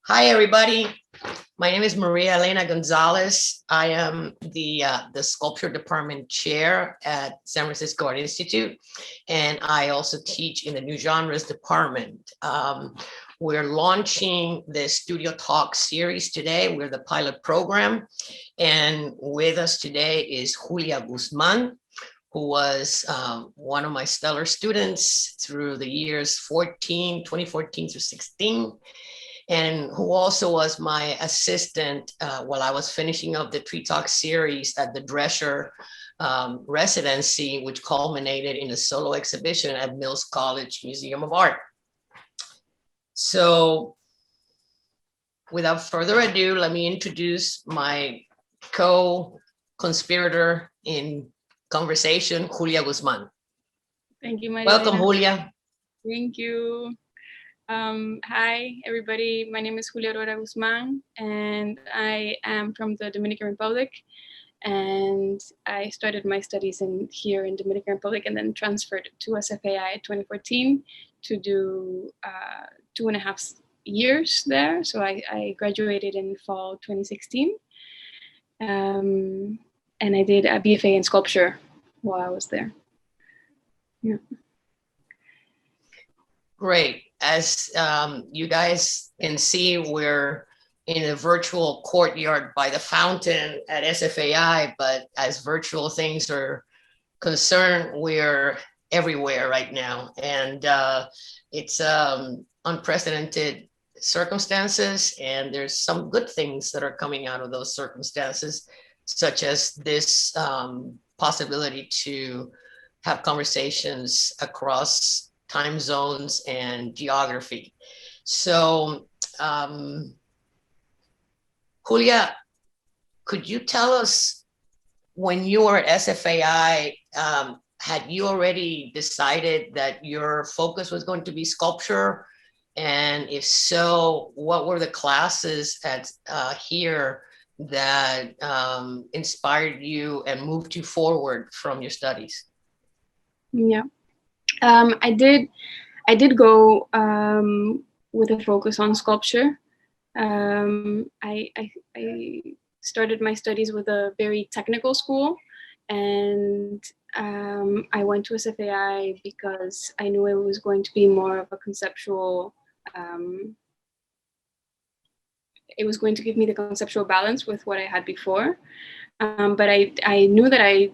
Hi, everybody. My name is Maria Elena González. I am the sculpture department chair at San Francisco Art Institute, and I also teach in the new genres department. We're launching the Studio Talk series today. We're the pilot program, and with us today is Julia Guzmán, who was one of my stellar students through the years 2014 through 16. And who also was my assistant while I was finishing up the Tree Talk series at the Drescher residency, which culminated in a solo exhibition at Mills College Museum of Art. So without further ado, let me introduce my co-conspirator in conversation, Julia Guzmán. Thank you, Maria. Welcome, Julia. Thank you. Hi, everybody. My name is Julia Aurora Guzmán, and I am from the Dominican Republic. And I started my studies here in Dominican Republic and then transferred to SFAI in 2014 to do 2.5 years there. So I graduated in fall 2016. And I did a BFA in sculpture while I was there. Yeah. Great. As you guys can see, we're in a virtual courtyard by the fountain at SFAI, but as virtual things are concerned, we're everywhere right now. And it's unprecedented circumstances, and there's some good things that are coming out of those circumstances, such as this possibility to have conversations across time zones and geography. So, Julia, could you tell us, when you were at SFAI, had you already decided that your focus was going to be sculpture? And if so, what were the classes at here that inspired you and moved you forward from your studies? Yeah. I did go with a focus on sculpture. I started my studies with a very technical school, and I went to SFAI because I knew it was going to be more of a conceptual. It was going to give me the conceptual balance with what I had before, but I knew that I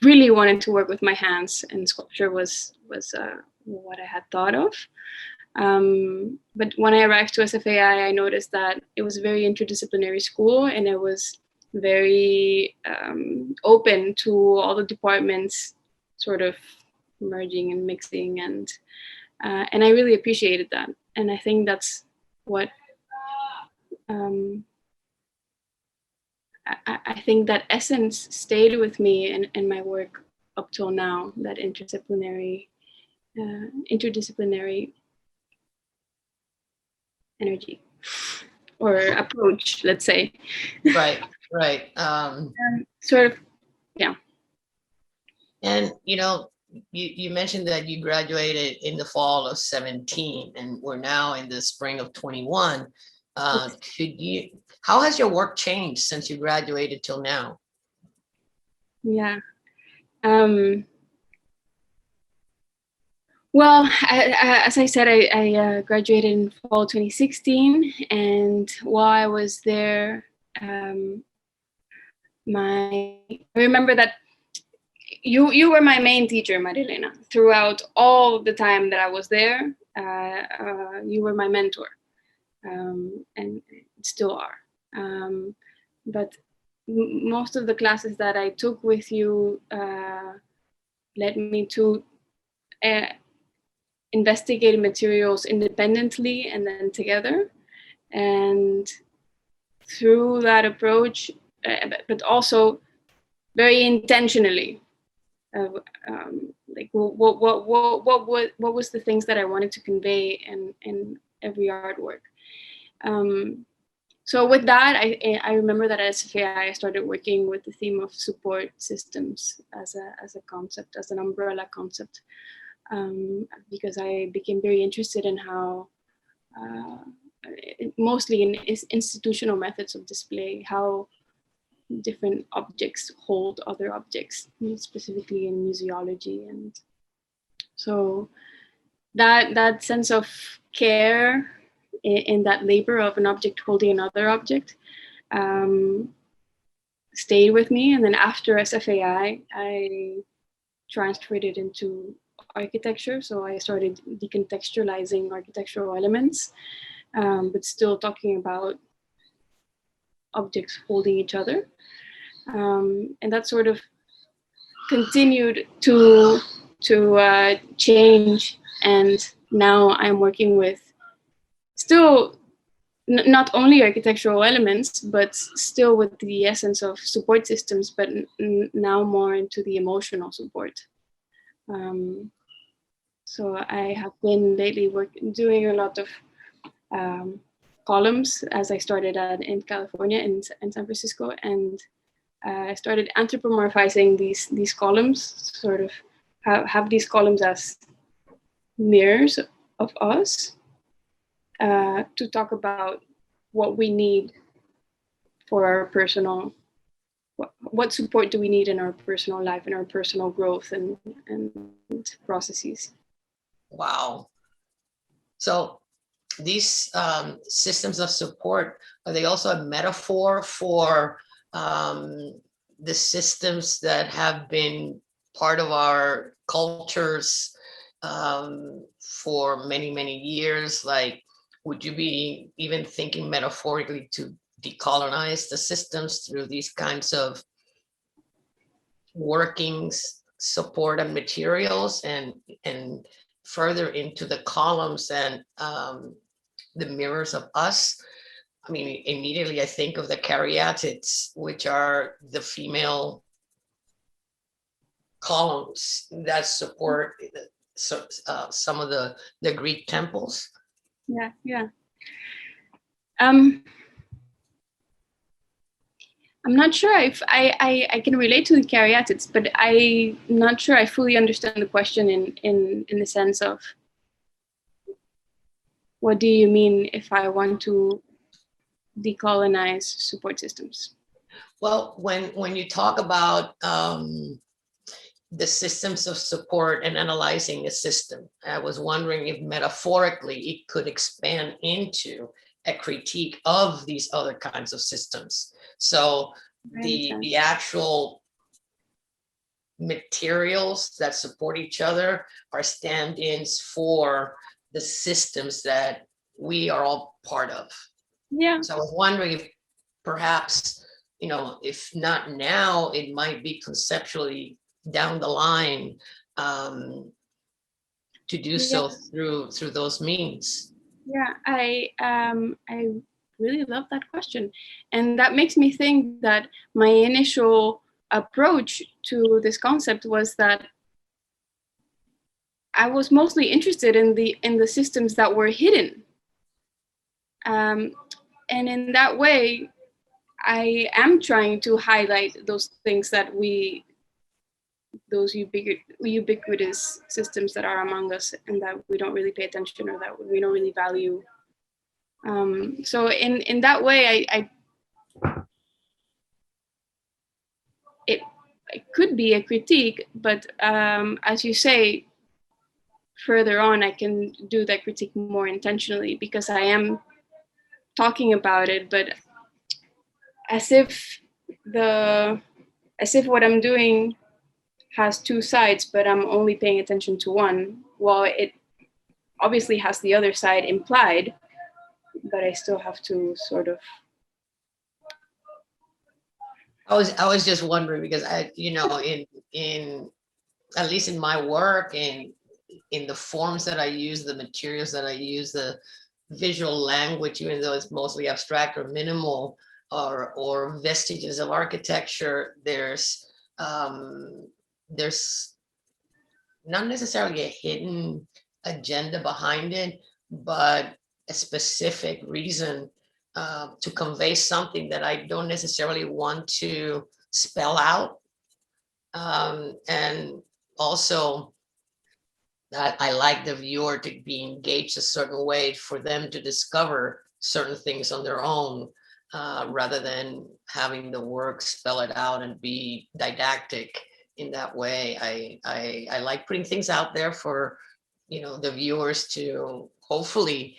really wanted to work with my hands, and sculpture was what I had thought of. But when I arrived to SFAI, I noticed that it was a very interdisciplinary school, and it was very open to all the departments sort of merging and mixing, and I really appreciated that. And I think that's what I think that essence stayed with me in my work up till now, that interdisciplinary energy or approach, let's say. Right. Sort of, yeah. And, you mentioned that you graduated in the fall of 17, and we're now in the spring of 21. How has your work changed since you graduated till now? Yeah. Well, as I said, I graduated in fall 2016, and while I was there, I remember that you were my main teacher, Maria Elena, throughout all the time that I was there. You were my mentor, and still are. But most of the classes that I took with you led me to investigate materials independently and then together. And through that approach, but also very intentionally, like what was the things that I wanted to convey in every artwork. So with that, I remember that at SFAI I started working with the theme of support systems as a concept, as an umbrella concept, because I became very interested in how mostly in institutional methods of display, how different objects hold other objects, specifically in museology. And so that sense of care in that labor of an object holding another object stayed with me. And then after SFAI, I transferred it into architecture. So I started decontextualizing architectural elements, but still talking about objects holding each other. And that sort of continued to change. And now I'm working with still not only architectural elements, but still with the essence of support systems, but now more into the emotional support. So I have been lately doing a lot of columns, as I started in California, in San Francisco, and I started anthropomorphizing these columns, sort of have these columns as mirrors of us, to talk about what we need for our personal, what support do we need in our personal life, in our personal growth and processes. Wow. So these systems of support, are they also a metaphor for the systems that have been part of our cultures for many, many years? Like, would you be even thinking metaphorically to decolonize the systems through these kinds of workings, support and materials, and further into the columns and the mirrors of us? I mean, immediately I think of the caryatids, which are the female columns that support some of the Greek temples. Yeah. I'm not sure if I can relate to the caryatids, but I'm not sure I fully understand the question in the sense of, what do you mean if I want to decolonize support systems? Well, when you talk about the systems of support and analyzing a system, I was wondering if metaphorically it could expand into a critique of these other kinds of systems. So the actual materials that support each other are stand-ins for the systems that we are all part of. Yeah. So I was wondering if perhaps, if not now, it might be conceptually down the line to do so through those means. Yeah, I really love that question. And that makes me think that my initial approach to this concept was that I was mostly interested in the systems that were hidden. And in that way, I am trying to highlight those things that those ubiquitous systems that are among us and that we don't really pay attention or that we don't really value. So in that way, it could be a critique, but as you say, further on, I can do that critique more intentionally because I am talking about it, but as if what I'm doing has two sides, but I'm only paying attention to one. Well, it obviously has the other side implied, but I still have to sort of. I was just wondering because in at least in my work and in the forms that I use, the materials that I use, the visual language, even though it's mostly abstract or minimal or vestiges of architecture, there's not necessarily a hidden agenda behind it, but a specific reason to convey something that I don't necessarily want to spell out. And also that I like the viewer to be engaged a certain way for them to discover certain things on their own, rather than having the work spell it out and be didactic in that way. I like putting things out there for, the viewers to hopefully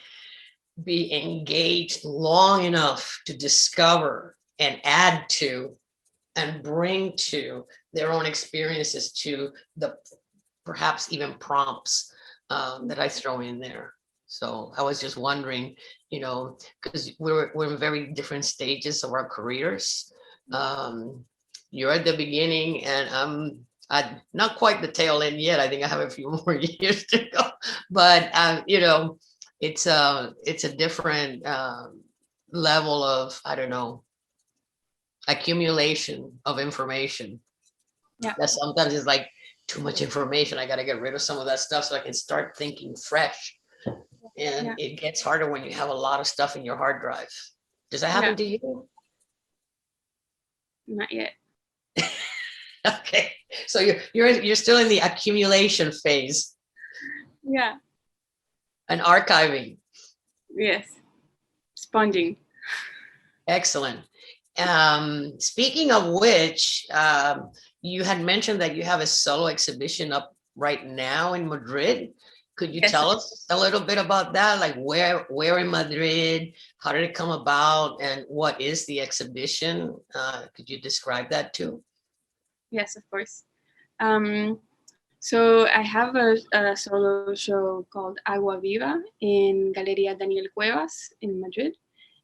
be engaged long enough to discover and add to and bring to their own experiences to the perhaps even prompts that I throw in there. So I was just wondering, because we're in very different stages of our careers. You're at the beginning, and I'm not quite the tail end yet. I think I have a few more years to go, but it's a different level of, I don't know, accumulation of information. Yeah. That sometimes is like too much information. I got to get rid of some of that stuff so I can start thinking fresh. And it gets harder when you have a lot of stuff in your hard drive. Does that happen to you? Not yet. Okay, so you're still in the accumulation phase. Yeah. And archiving. Yes. Sponging. Excellent. Speaking of which, you had mentioned that you have a solo exhibition up right now in Madrid. Could you tell us a little bit about that? Like where in Madrid, how did it come about, and what is the exhibition? Could you describe that too? Yes, of course. So I have a solo show called Agua Viva in Galeria Daniel Cuevas in Madrid.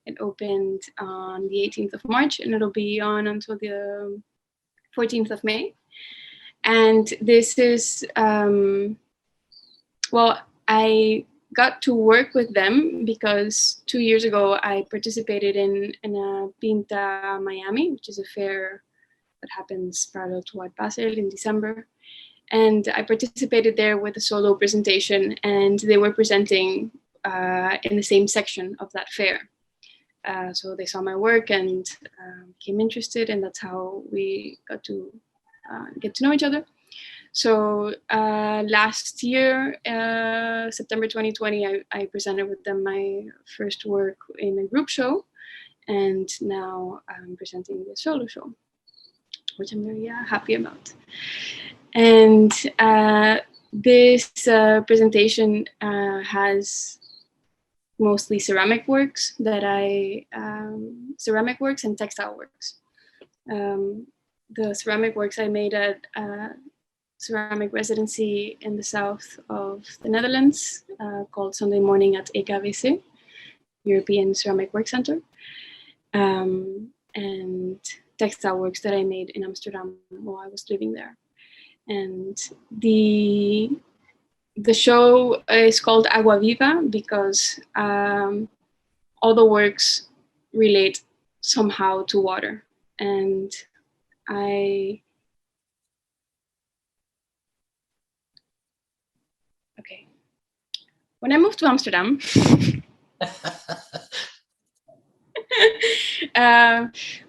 It opened on the 18th of March, and it'll be on until the 14th of May. And this is, I got to work with them because 2 years ago I participated in a Pinta Miami, which is a fair that happens parallel to Art Basel in December. And I participated there with a solo presentation, and they were presenting in the same section of that fair. So they saw my work and became interested, and that's how we got to get to know each other. So last year, September 2020, I presented with them my first work in a group show, and now I'm presenting the solo show, which I'm very happy about. And this presentation has mostly ceramic works ceramic works and textile works. The ceramic works I made at ceramic residency in the south of the Netherlands called Sunday Morning at EKWC, European Ceramic Work Center, and textile works that I made in Amsterdam while I was living there. And the show is called Agua Viva because all the works relate somehow to water. And when I moved to Amsterdam,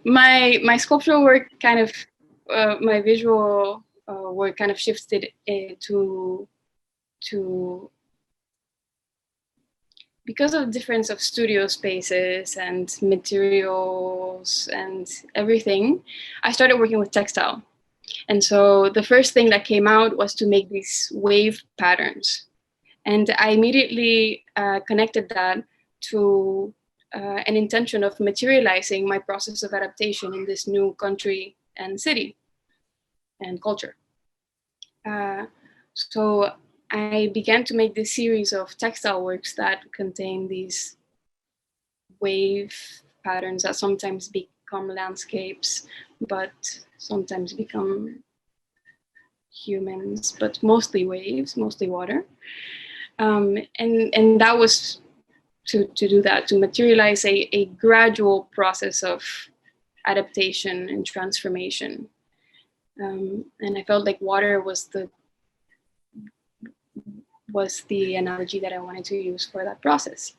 my sculptural work kind of, my visual work kind of shifted to because of the difference of studio spaces and materials and everything, I started working with textile. And so the first thing that came out was to make these wave patterns. And I immediately connected that to an intention of materializing my process of adaptation in this new country and city and culture. So I began to make this series of textile works that contain these wave patterns that sometimes become landscapes, but sometimes become humans, but mostly waves, mostly water. And that was to do that, to materialize a gradual process of adaptation and transformation. And I felt like water was the analogy that I wanted to use for that process.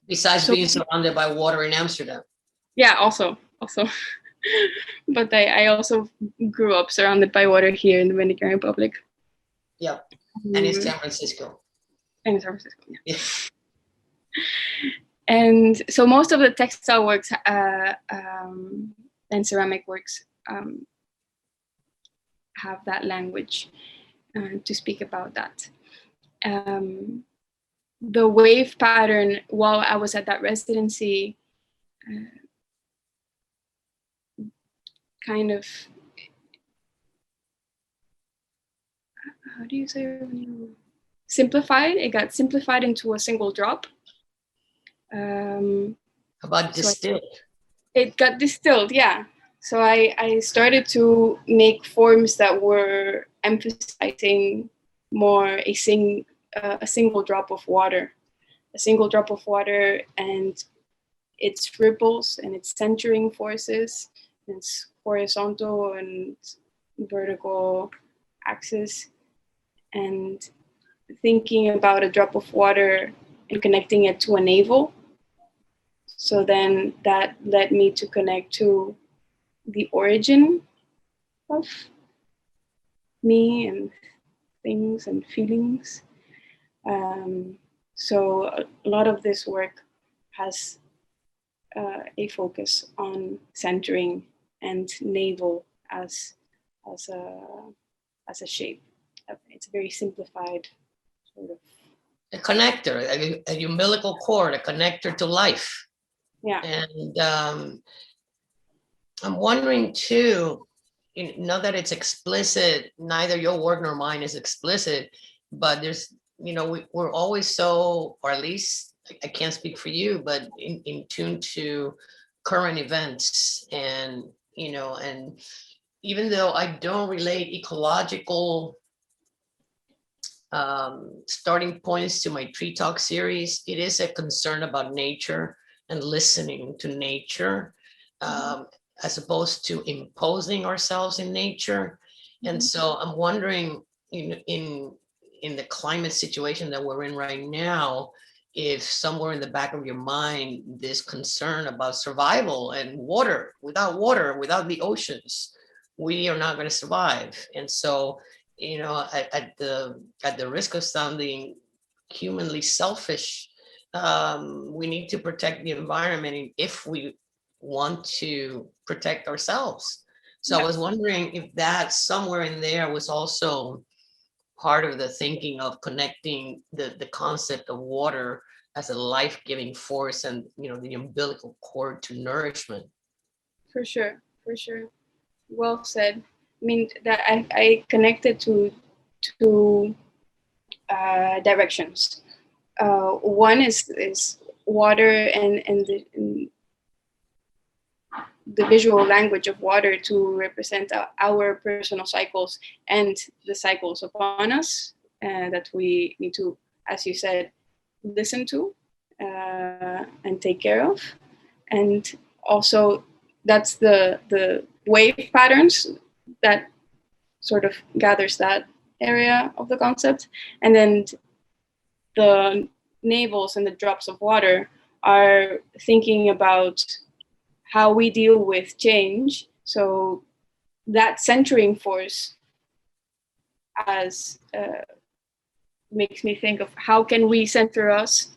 Besides being surrounded by water in Amsterdam. Yeah, also. But I also grew up surrounded by water here in the Dominican Republic. Yeah, and in San Francisco. And in San Francisco, yeah. And so most of the textile works and ceramic works have that language to speak about that. The wave pattern, while I was at that residency, kind of, how do you say it when you simplified? It got simplified into a single drop. How about distilled? It got distilled, yeah. So I started to make forms that were emphasizing more a single drop of water, and its ripples and its centering forces, its horizontal and vertical axis, and thinking about a drop of water and connecting it to a navel. So then that led me to connect to the origin of me and things and feelings. So a lot of this work has a focus on centering and navel as a shape. It's a very simplified sort of. A connector, a umbilical cord, a connector to life. Yeah. And I'm wondering too, not that it's explicit, neither your work nor mine is explicit, but there's, we're always so, or at least I can't speak for you, but in tune to current events. And, and even though I don't relate ecological starting points to my Tree Talk series, it is a concern about nature and listening to nature, as opposed to imposing ourselves in nature. And so I'm wondering, in the climate situation that we're in right now, if somewhere in the back of your mind, this concern about survival and water, without the oceans, we are not going to survive. And so, at the risk of sounding humanly selfish, we need to protect the environment if we want to protect ourselves. So yeah. I was wondering if that somewhere in there was also part of the thinking of connecting the concept of water as a life-giving force and, the umbilical cord to nourishment. For sure. Well said. I mean, that I connected to two directions. One is water and the visual language of water to represent our personal cycles and the cycles upon us that we need to, as you said, listen to and take care of. And also that's the wave patterns that sort of gathers that area of the concept. And then the navels and the drops of water are thinking about how we deal with change. So that centering force as makes me think of how can we center us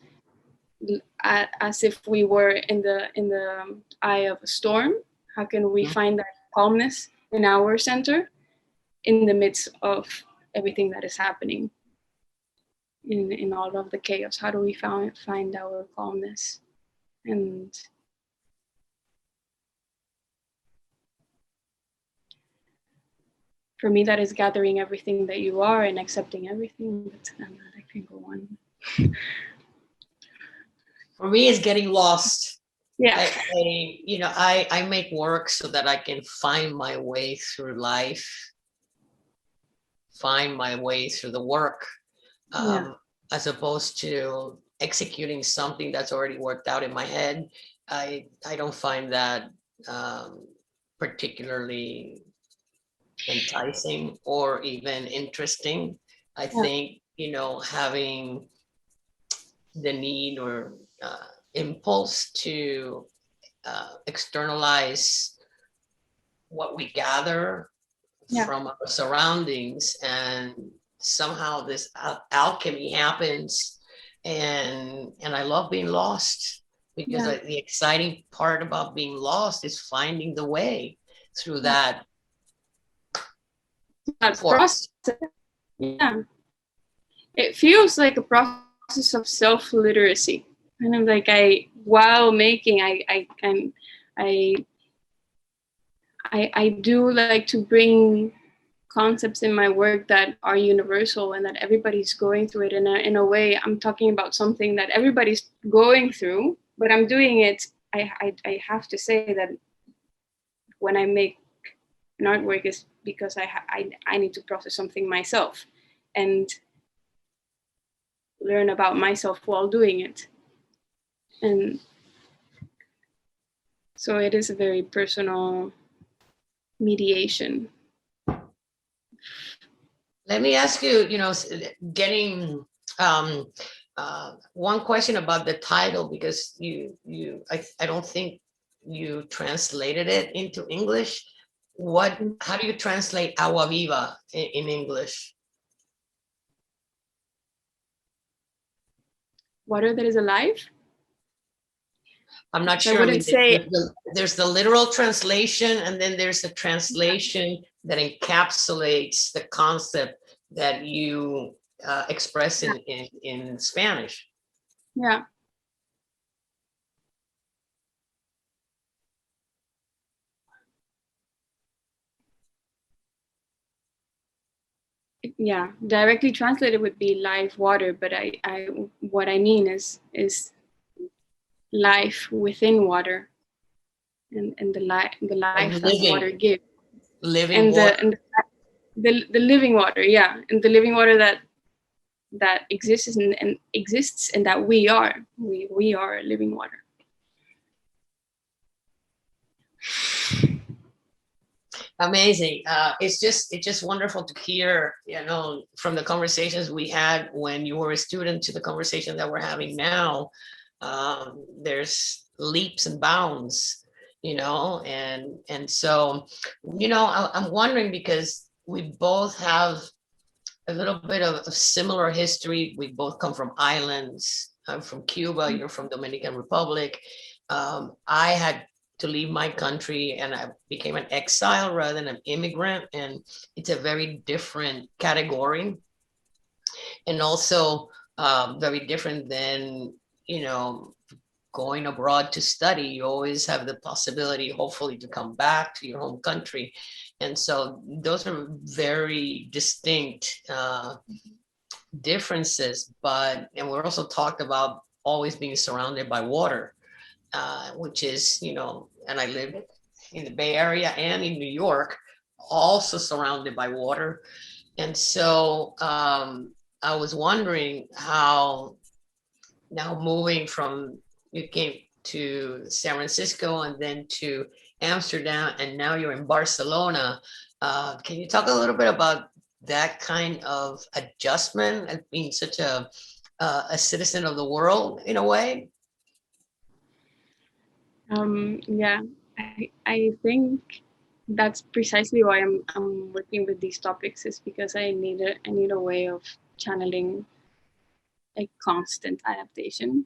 as if we were in the eye of a storm. How can we find that calmness in our center in the midst of everything that is happening in all of the chaos? How do we find our calmness? And for me, that is gathering everything that you are and accepting everything. But I can go on. For me, it's getting lost. Yeah. I make work so that I can find my way through life, find my way through the work, as opposed to executing something that's already worked out in my head. I don't find that particularly enticing or even interesting. I think, having the need or impulse to externalize what we gather from our surroundings, and somehow this alchemy happens and I love being lost, because Yeah. the exciting part about being lost is finding the way through that Process. Yeah. It feels like a process of self-literacy. Kind of like while making, I do like to bring concepts in my work that are universal and that everybody's going through it. In a way, I'm talking about something that everybody's going through, but I'm doing it. I have to say that when I make an artwork is because I need to process something myself and learn about myself while doing it. And so it is a very personal mediation. Let me ask you, getting one question about the title, because I don't think you translated it into English. How do you translate agua viva in English? Water that is alive? I'm not sure. I wouldn't say. There's the literal translation, and then there's the translation that encapsulates the concept that you express in Spanish. Yeah. Yeah, directly translated would be live water, but what I mean is life within water, and the life that water gives, Living and water. the living water, yeah, and the living water that exists and exists, and that we are living water. Amazing. It's just wonderful to hear, from the conversations we had when you were a student to the conversation that we're having now. There's leaps and bounds, and so, I'm wondering, because we both have a little bit of similar history. We both come from islands. I'm from Cuba, you're from Dominican Republic. I had to leave my country, and I became an exile rather than an immigrant, and it's a very different category, and also very different than going abroad to study. You always have the possibility, hopefully, to come back to your home country, and so those are very distinct differences. And we're also talked about always being surrounded by water, which is, and I live in the Bay Area and in New York, also surrounded by water. And so I was wondering how, now moving from, you came to San Francisco and then to Amsterdam, and now you're in Barcelona. Can you talk a little bit about that kind of adjustment and being such a citizen of the world in a way? Yeah, I think that's precisely why I'm working with these topics, is because I need a way of channeling a constant adaptation.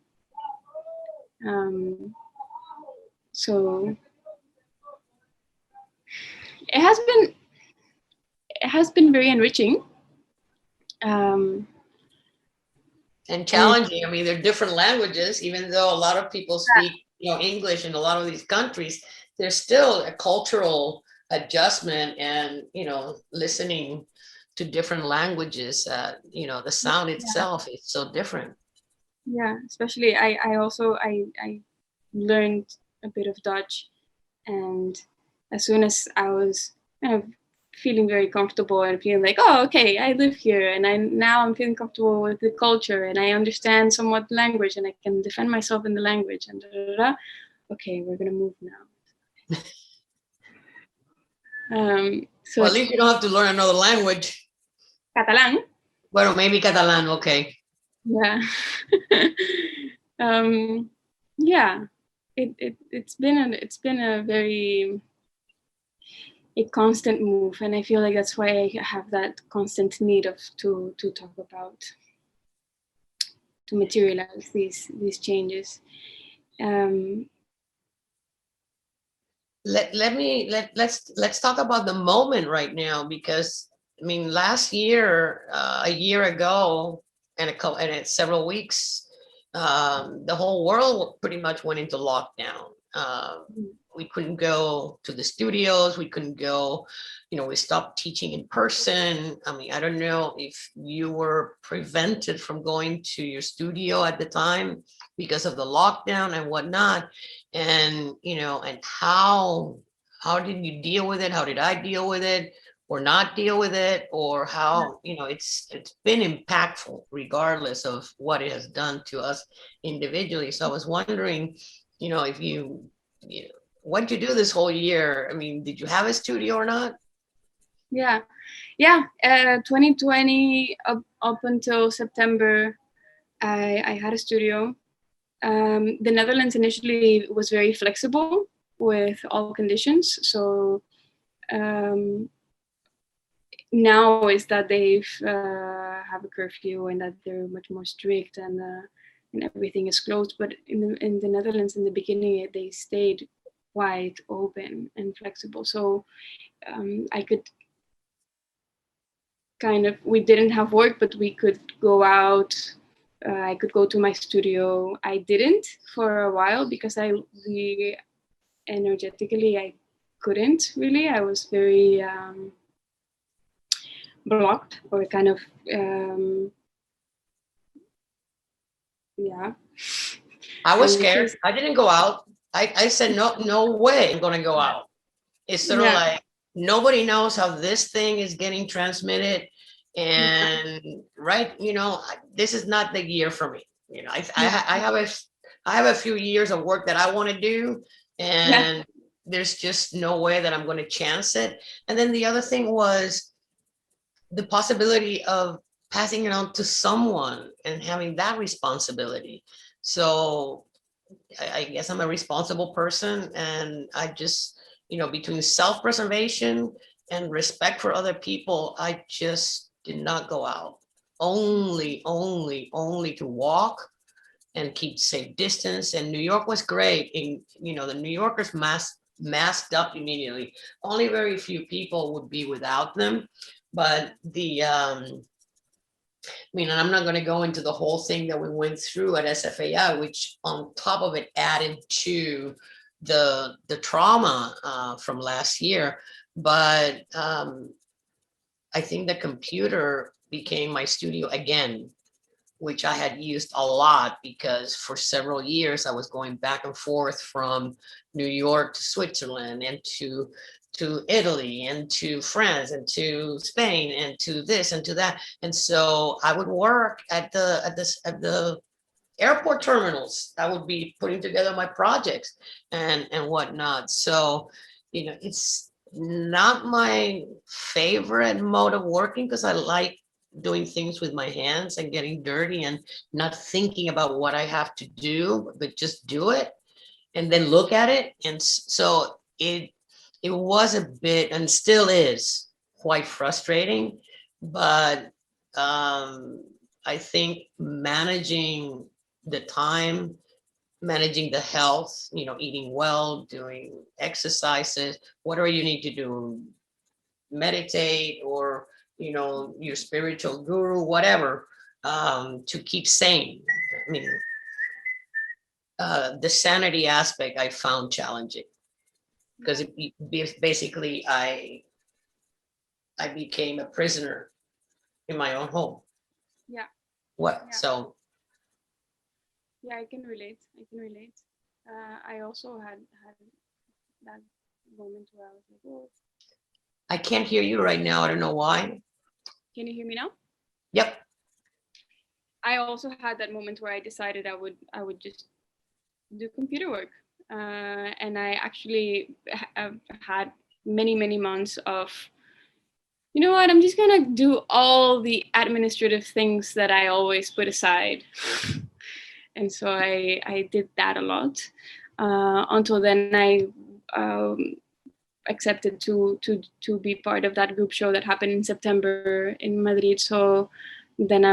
So it has been very enriching. And challenging. I mean, they're different languages, even though a lot of people speak, English in a lot of these countries, there's still a cultural adjustment, and, listening to different languages, the sound itself is so different. Yeah, especially I also learned a bit of Dutch, and as soon as I was kind of feeling very comfortable and feeling like, oh, okay, I live here, and now I'm feeling comfortable with the culture, and I understand somewhat the language, and I can defend myself in the language, and okay, we're gonna move now. So well, at least you don't have to learn another language. Catalan. Well, maybe Catalan. Okay. Yeah. Yeah. It's been a very constant move, and I feel like that's why I have that constant need to talk about materialize these changes. Let's talk about the moment right now, because I mean, last year, a year ago, and several weeks, the whole world pretty much went into lockdown. We couldn't go to the studios. We couldn't go, we stopped teaching in person. I mean, I don't know if you were prevented from going to your studio at the time because of the lockdown and whatnot. And, and how did you deal with it? How did I deal with it? Or not deal with it? Or how, it's been impactful regardless of what it has done to us individually. So I was wondering, if what'd you do this whole year? I mean, did you have a studio or not? Yeah. 2020 up until September, I had a studio. The Netherlands initially was very flexible with all conditions. So now is that they've have a curfew and that they're much more strict and everything is closed. But in the Netherlands in the beginning, they stayed quite open and flexible. So I could we didn't have work, but we could go out. I could go to my studio. I didn't for a while because energetically I couldn't really. I was very blocked or kind of I was scared. I didn't go out. I said no way I'm going to go out. It's sort of like nobody knows how this thing is getting transmitted, and this is not the year for me. I have a few years of work that I want to do, and there's just no way that I'm going to chance it. And then the other thing was the possibility of passing it on to someone and having that responsibility. So I guess I'm a responsible person, and I just, between self-preservation and respect for other people, I just did not go out. Only to walk and keep safe distance. And New York was great. And, the New Yorkers masked up immediately. Only very few people would be without them. But and I'm not going to go into the whole thing that we went through at SFAI, which on top of it added to the trauma from last year. But I think the computer became my studio again, which I had used a lot because for several years I was going back and forth from New York to Switzerland and to Italy and to France and to Spain and to this and to that. And so I would work at the airport terminals. I would be putting together my projects and whatnot. So, it's not my favorite mode of working because I like doing things with my hands and getting dirty and not thinking about what I have to do, but just do it and then look at it. And so it was a bit, and still is, quite frustrating, but I think managing the time, managing the health, eating well, doing exercises, whatever you need to do, meditate, or your spiritual guru, whatever, to keep sane. I mean, the sanity aspect I found challenging because basically I became a prisoner in my own home. Yeah. What? Yeah. So. Yeah, I can relate. I also had that moment where I was like, oh. I can't hear you right now. I don't know why. Can you hear me now? Yep. I also had that moment where I decided I would just do computer work. And I actually have had many months of, you know what, I'm just gonna do all the administrative things that I always put aside. And so I did that a lot. Until then I accepted to be part of that group show that happened in September in Madrid. So then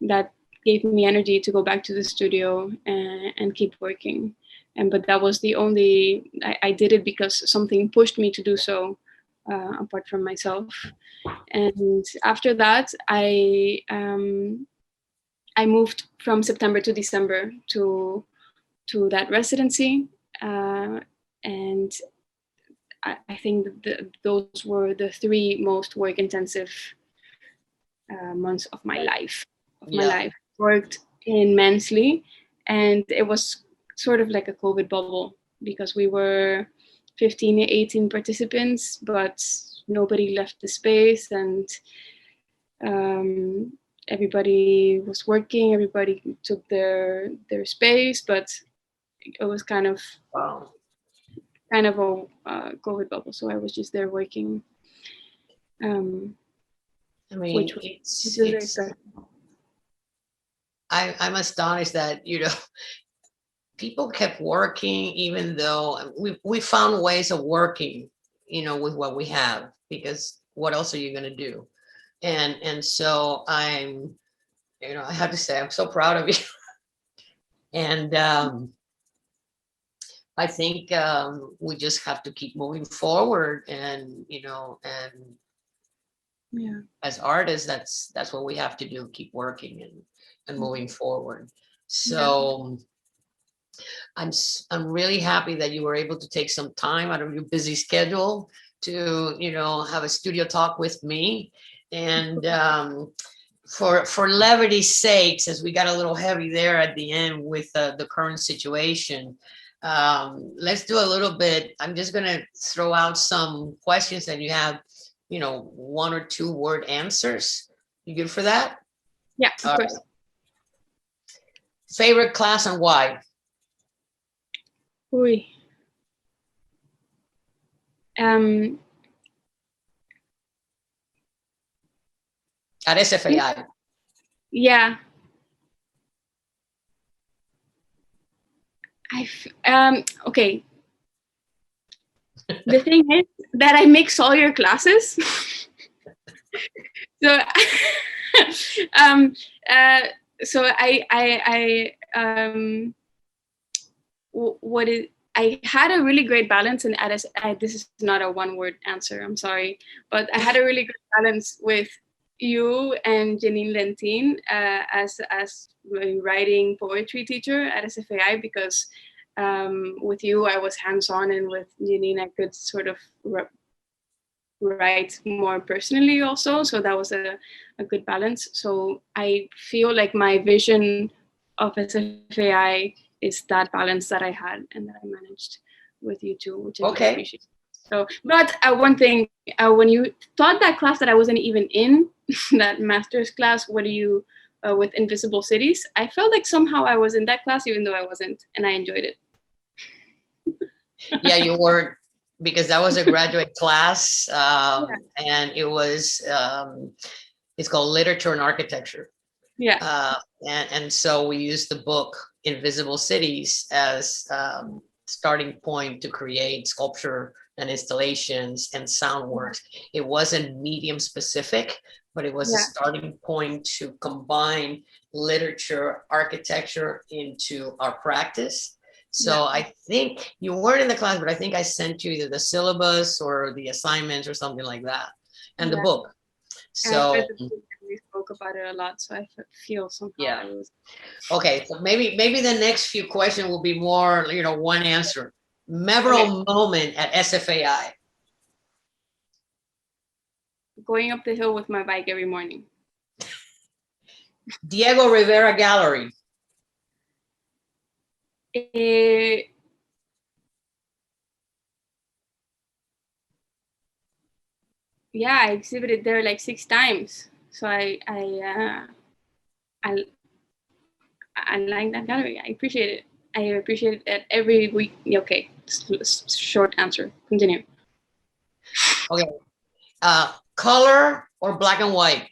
that gave me energy to go back to the studio and keep working. But that was the only, I did it because something pushed me to do so, apart from myself. And after that, I moved from September to December to that residency. And I think those were the 3 most work intensive months of my life. Worked immensely, and it was sort of like a COVID bubble because we were 15, 18 participants, but nobody left the space, and everybody was working, everybody took their space, but it was kind of a COVID bubble. So I was just there working. I mean, I'm astonished that, you know, people kept working, even though we found ways of working, you know, with what we have, because what else are you going to do? And so I'm, you know, I have to say, I'm so proud of you. And I think we just have to keep moving forward, and, you know, and as artists, that's what we have to do, keep working and moving forward. So I'm really happy that you were able to take some time out of your busy schedule to, you know, have a studio talk with me. And for levity's sake, since we got a little heavy there at the end with the current situation, let's do a little bit. I'm just going to throw out some questions, and you have, you know, 1 or 2 word answers. You good for that? Yeah, of course. Favorite class and why? Uy. At SFAI. Yeah. Okay. The thing is that I mix all your classes. So, I had a really great balance, and this is not a 1-word answer, I'm sorry, but I had a really good balance with you and Janine Lentin as my writing poetry teacher at SFAI, because with you I was hands-on, and with Janine I could sort of write more personally also, so that was a good balance. So I feel like my vision of SFAI is that balance that I had and that I managed with you too, which I really appreciate. So, but one thing, when you taught that class that I wasn't even in, that master's class, what do you with Invisible Cities, I felt like somehow I was in that class even though I wasn't, and I enjoyed it. Yeah, you weren't, because that was a graduate class, and it was it's called Literature and Architecture. Yeah. And so we used the book Invisible Cities as starting point to create sculpture and installations and sound works. It wasn't medium specific, but it was a starting point to combine literature, architecture into our practice. So I think you weren't in the class, but I think I sent you either the syllabus or the assignments or something like that, and the book. So we spoke about it a lot, so I feel somehow. Yeah. Okay, so maybe the next few questions will be more, you know, one answer. Memorable moment at SFAI. Going up the hill with my bike every morning. Diego Rivera Gallery. Yeah, I exhibited there like 6 times. So I like that gallery. I appreciate it. I appreciate it every week. Okay, short answer. Continue. Okay. Color or black and white?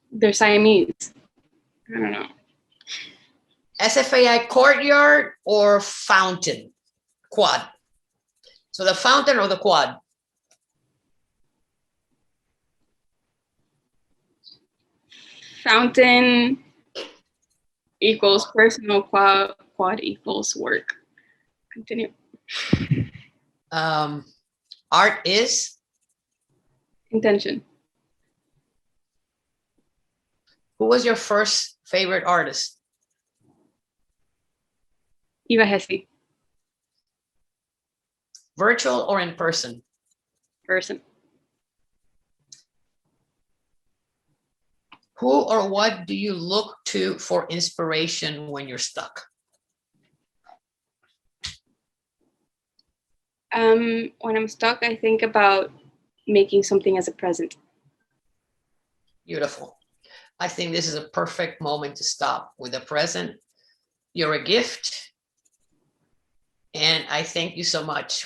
They're Siamese. I don't know. SFAI courtyard or fountain? Quad. So the fountain or the quad? Fountain equals personal, quad equals work. Continue. Art is? Intention. Who was your first favorite artist? Eva Hesse. Virtual or in person? Person. Who or what do you look to for inspiration when you're stuck? When I'm stuck, I think about making something as a present. Beautiful. I think this is a perfect moment to stop with a present. You're a gift. And I thank you so much